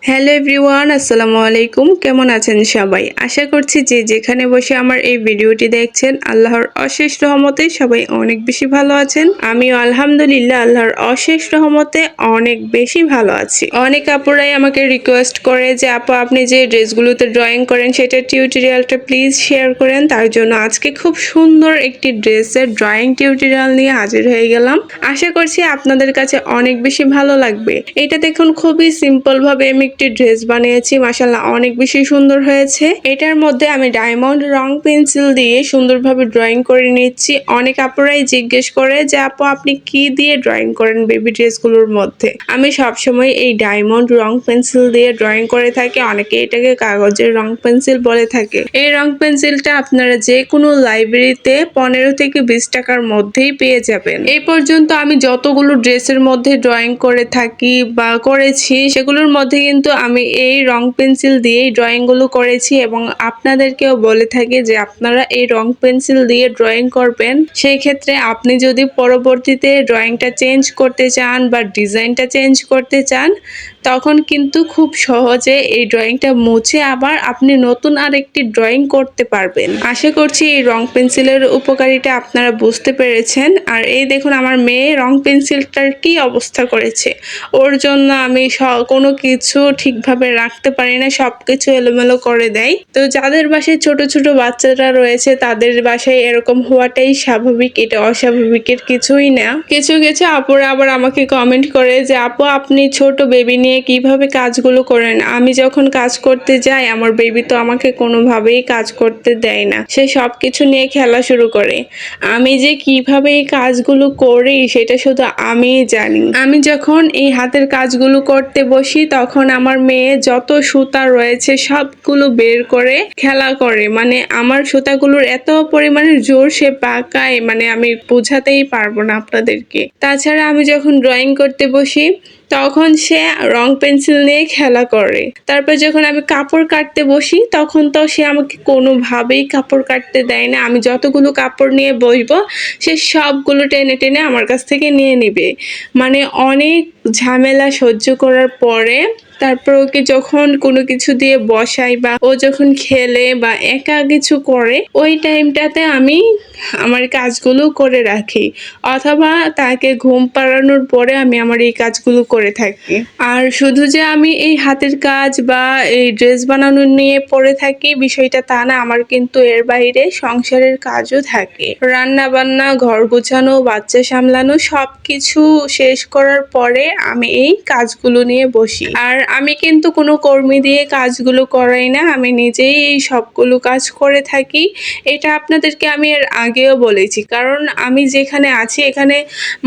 Hello everyone, আসসালামু আলাইকুম। কেমন আছেন সবাই? আশা করছি যে যেখানে বসে আমার এই ভিডিওটি দেখছেন আল্লাহর অশেষ রহমতে সবাই অনেক বেশি ভালো আছেন। আমিও আলহামদুলিল্লাহ আল্লাহর অশেষ রহমতে অনেক বেশি ভালো আছি। অনেক আপুরাই আমাকে রিকোয়েস্ট করে যে আপু আপনি যে ড্রেসগুলোতে ড্রয়িং করেন সেটার টিউটোরিয়ালটা প্লিজ শেয়ার করেন। তার জন্য আজকে খুব সুন্দর একটি ড্রেসের ড্রয়িং টিউটোরিয়াল নিয়ে হাজির হয়ে গেলাম। আশা করছি আপনাদের কাছে অনেক বেশি ভালো লাগবে। এটা দেখুন খুবই সিম্পল ভাবে আমি একটি ড্রেস বানিয়েছি, মাশাআল্লাহ অনেক বেশি সুন্দর হয়েছে। এটার মধ্যে আমি ডায়মন্ড রং পেন্সিল দিয়ে সুন্দরভাবে ড্রয়িং করে নিচ্ছি। অনেক আপুরাই জিজ্ঞেস করে যে আপু আপনি কি দিয়ে ড্রয়িং করেন বেবি ড্রেসগুলোর মধ্যে। আমি সবসময় এই ডায়মন্ড রং পেন্সিল দিয়ে ড্রয়িং করে থাকি। অনেকে এটাকে কাগজের রং পেন্সিল বলে থাকে। এই রং পেন্সিলটা আপনারা যে কোনো লাইব্রেরিতে 15 থেকে 20 টাকার মধ্যেই পেয়ে যাবেন। এই পর্যন্ত আমি যতগুলো ড্রেসের মধ্যে ড্রয়িং করে থাকি বা করেছি সেগুলোর মধ্যে কিন্তু আমি এই রং পেন্সিল দিয়েই ড্রয়িং গুলো করেছি এবং আপনাদেরকেও বলে থাকি যে আপনারা এই রং পেন্সিল দিয়ে ড্রয়িং করবেন। সেই ক্ষেত্রে আপনি যদি পরবর্তীতে ড্রয়িংটা চেঞ্জ করতে চান বা ডিজাইনটা চেঞ্জ করতে চান তখন কিন্তু খুব সহজে এই ড্রয়িংটা মুছে আবার আপনি নতুন আরেকটি ড্রয়িং করতে পারবেন। আশা করছি এই রং পেন্সিলের উপকারিতা আপনারা বুঝতে পেরেছেন। আর এই দেখুন আমার মেয়ে রং পেন্সিলটার কি অবস্থা করেছে। ওর জন্য আমি কোনো কিছু ঠিকভাবে রাখতে পারি না, সবকিছু এলোমেলো করে দেয়। তো যাদের বাসায় ছোট ছোট বাচ্চারা রয়েছে তাদের বাসায় এরকম হওয়াটাই স্বাভাবিক, এটা অস্বাভাবিকের কিছুই না। কিছু কিছু আপুরা আবার আমাকে কমেন্ট করে যে আপু আপনি ছোট বেবি নিয়ে কিভাবে কাজগুলো করেন। আমি যখন কাজ করতে যাই আমার বেবি তো আমাকে কোনোভাবেই কাজ করতে দেয় না, সে সবকিছু নিয়ে খেলা শুরু করে। আমি যে কিভাবে এই কাজগুলো করি সেটা শুধু আমিই জানি। আমি যখন এই হাতের কাজগুলো করতে বসি তখন আমার মেয়ে যত সুতা রয়েছে সবগুলো বের করে খেলা করে। মানে আমার সুতাগুলোর এত পরিমাণে জোর সে পাকায়, মানে আমি বোঝাতেই পারবো না আপনাদেরকে। তাছাড়া আমি যখন ড্রয়িং করতে বসি তখন সে রং পেন্সিল নিয়ে খেলা করে। তারপর যখন আমি কাপড় কাটতে বসি তখন তো সে আমাকে কোনোভাবেই কাপড় কাটতে দেয় না। আমি যতগুলো কাপড় নিয়ে বসবো সে সবগুলো টেনে টেনে আমার কাছ থেকে নিয়ে নিবে। মানে অনেক ঝামেলা সহ্য করার পরে তারপর ওকে যখন কোনো কিছু দিয়ে বসাই বা ও যখন খেলে বা একা কিছু করে ওই টাইমটাতে আমি আমার কাজগুলো করে রাখি, অথবা তাকে ঘুম পাড়ানোর পরে আমি আমার এই কাজগুলো করে থাকি। আর শুধু যে আমি এই হাতের কাজ বা এই ড্রেস বানানো নিয়ে পড়ে থাকি বিষয়টা তা না, আমার কিন্তু এর বাইরে সংসারের কাজও থাকে। রান্না বান্না, ঘর গোছানো, বাচ্চা সামলানো সবকিছু শেষ করার পরে আমি এই কাজগুলো নিয়ে বসি। আর আমি কিন্তু কোনো কর্মী দিয়ে কাজগুলো করাই না, আমি নিজেই এই সবগুলো কাজ করে থাকি। এটা আপনাদেরকে আমি এর আগেও বলেছি, কারণ আমি যেখানে আছি এখানে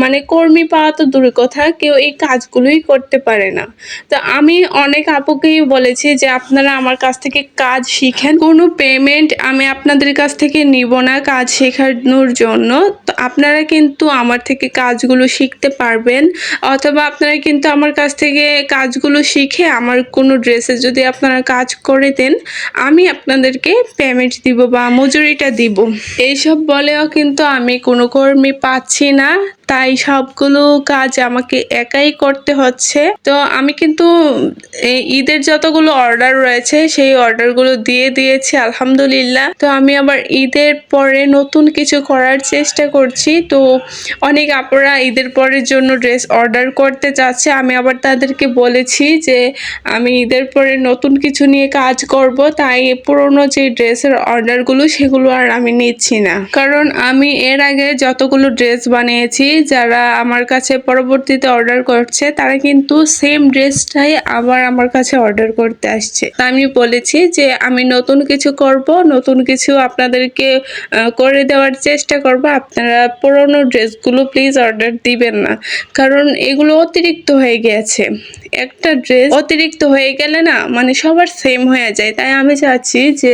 মানে কর্মী পাওয়া তো দূরের কথা, কেউ এই কাজগুলোই করতে পারে না। তো আমি অনেক আপুকেই বলেছি যে আপনারা আমার কাছ থেকে কাজ শিখেন, কোনো পেমেন্ট আমি আপনাদের কাছ থেকে নিব না কাজ শেখানোর জন্য। তো আপনারা কিন্তু আমার থেকে কাজগুলো শিখতে পারবেন, অথবা আপনারা কিন্তু আমার কাছ থেকে কাজগুলো শিখে আমার কোনো ড্রেসে যদি আপনারা কাজ করে দেন আমি আপনাদেরকে পেমেন্ট দিব বা মজুরিটা দিব। এইসব বলেও কিন্তু আমি কোনো কর্মী পাচ্ছি না, তাই সবগুলো কাজ আমাকে একাই করতে হচ্ছে। তো আমি কিন্তু এই ঈদের যতগুলো অর্ডার রয়েছে সেই অর্ডারগুলো দিয়ে দিয়েছি আলহামদুলিল্লাহ। তো আমি আবার ঈদের পরে নতুন কিছু করার চেষ্টা করছি। তো অনেক আপুরা ঈদের পরের জন্য ড্রেস অর্ডার করতে চাচ্ছে, আমি আবার তাদেরকে বলেছি যে আমি ঈদের পরে নতুন কিছু নিয়ে কাজ করব, তাই পুরোনো যে ড্রেসের অর্ডারগুলো সেগুলো আর আমি নিচ্ছি না। কারণ আমি এর আগে যতগুলো ড্রেস বানিয়েছি যারা আমার কাছে পরবর্তীতে অর্ডার করছে তারা কিন্তু সেম ড্রেসটাই আবার আমার কাছে অর্ডার করতে আসছে। তা আমি বলেছি যে আমি নতুন কিছু করব, নতুন কিছু আপনাদেরকে করে দেওয়ার চেষ্টা করব। আপনারা পুরোনো ড্রেসগুলো প্লিজ অর্ডার দিবেন না, কারণ এগুলো অতিরিক্ত হয়ে গেছে। একটা ড্রেস অতিরিক্ত হয়ে গেলে না মানে সবার সেম হয়ে যায়। তাই আমি চাচ্ছি যে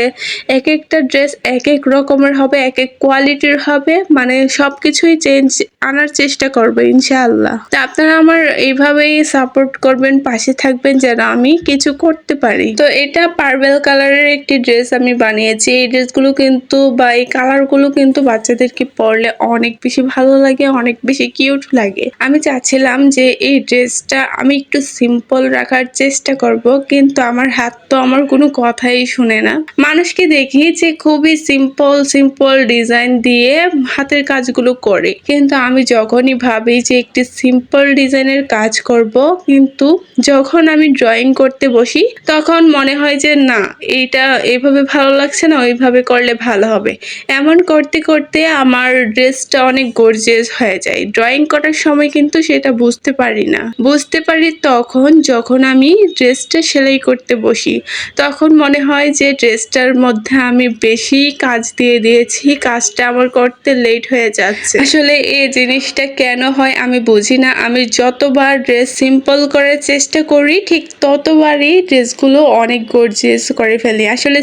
এক একটা ড্রেস এক এক রকমের হবে, এক এক কোয়ালিটির হবে, মানে সবকিছুই চেঞ্জ আনার চেষ্টা করবে ইনশাআল্লাহ। তা আপনারা আমার এইভাবেই সাপোর্ট করবেন, পাশে থাকবেন যেন আমি কিছু করতে পারি। তো এটা পার্পল কালারের একটি ড্রেস আমি বানিয়েছি। এই ড্রেসগুলো কিন্তু বা এই কালারগুলো কিন্তু বাচ্চাদেরকে পরলে অনেক বেশি ভালো লাগে, অনেক বেশি কিউট লাগে। আমি চাচ্ছিলাম যে এই ড্রেসটা আমি একটু সিম্পল রাখার চেষ্টা করব, কিন্তু আমার হাত তো আমার কোনো কথাই শুনে না। মানুষকে দেখি যে খুবই সিম্পল সিম্পল ডিজাইন দিয়ে হাতের কাজগুলো করে, কিন্তু আমি যখনই ভাবি যে একটি সিম্পল ডিজাইনের কাজ করব, কিন্তু যখন আমি ড্রয়িং করতে বসি তখন মনে হয় যে না, এইটা এইভাবে ভালো লাগছে না, ওইভাবে করলে ভালো হবে। এমন করতে করতে আমার ড্রেসটা অনেক গর্জিয়াস হয়ে যায়। ড্রয়িং করার সময় কিন্তু সেটা বুঝতে পারি না। বুঝতে পারি তখন যখন আমি ড্রেসটা সেলাই করতে বসি, তখন মনে হয় যে ড্রেসটার মধ্যে আমি বেশি কাজ দিয়ে দিয়েছি, কাজটা আমার করতে লেট হয়ে যাচ্ছে। আসলে এই জিনিসটা কেন হয় আমি বুঝি না। আমি যতবার ড্রেস সিম্পল করার চেষ্টা করি, ঠিক ততবারই ড্রেসগুলো অনেক গর্জিয়াস করে ফেলি। আসলে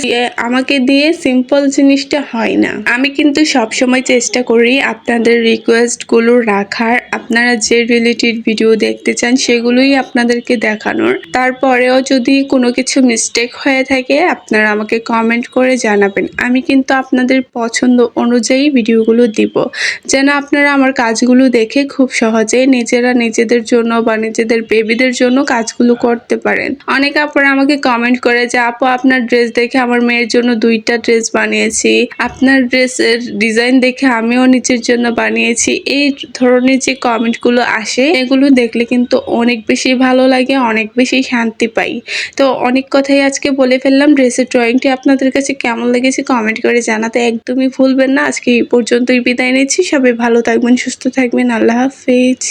আমাকে দিয়ে সিম্পল জিনিসটা হয় না। আমি কিন্তু সবসময় চেষ্টা করি আপনাদের রিকোয়েস্টগুলো রাখার, আপনারা যে রিলেটেড ভিডিও দেখতে চান সেগুলোই আপনাদেরকে দেখানোর। তারপরেও যদি কোনো কিছু মিস্টেক হয়ে থাকে আপনারা আমাকে কমেন্ট করে জানাবেন। আমি কিন্তু আপনাদের পছন্দ অনুযায়ী ভিডিওগুলো দিব, যেন আপনারা আমার কাজগুলো দেখে খুব সহজেই নিজেরা নিজেদের জন্য বা নিজেদের বেবিদের জন্য কাজগুলো করতে পারেন। অনেক আপুরা আমাকে কমেন্ট করে যে আপু আপনার ড্রেস দেখে আমার মেয়ের জন্য 2টা ড্রেস বানিয়েছি, আপনার ড্রেসের ডিজাইন দেখে আমিও নিজের জন্য বানিয়েছি। এই ধরনের যে কমেন্টগুলো আসে এগুলো দেখলে কিন্তু অনেক বেশি ভালো লাগে, অনেক বেশি শান্তি পাই। তো অনেক কথাই আজকে বলে ফেললাম। ড্রেসের ড্রয়িংটি আপনাদের কাছে কেমন লেগেছে কমেন্ট করে জানাতে একদমই ভুলবেন না। আজকে এই পর্যন্তই বিদায় নিচ্ছি। সবাই ভালো থাকবেন, সুস্থ থাকবেন। আল্লাহ হাফেজ।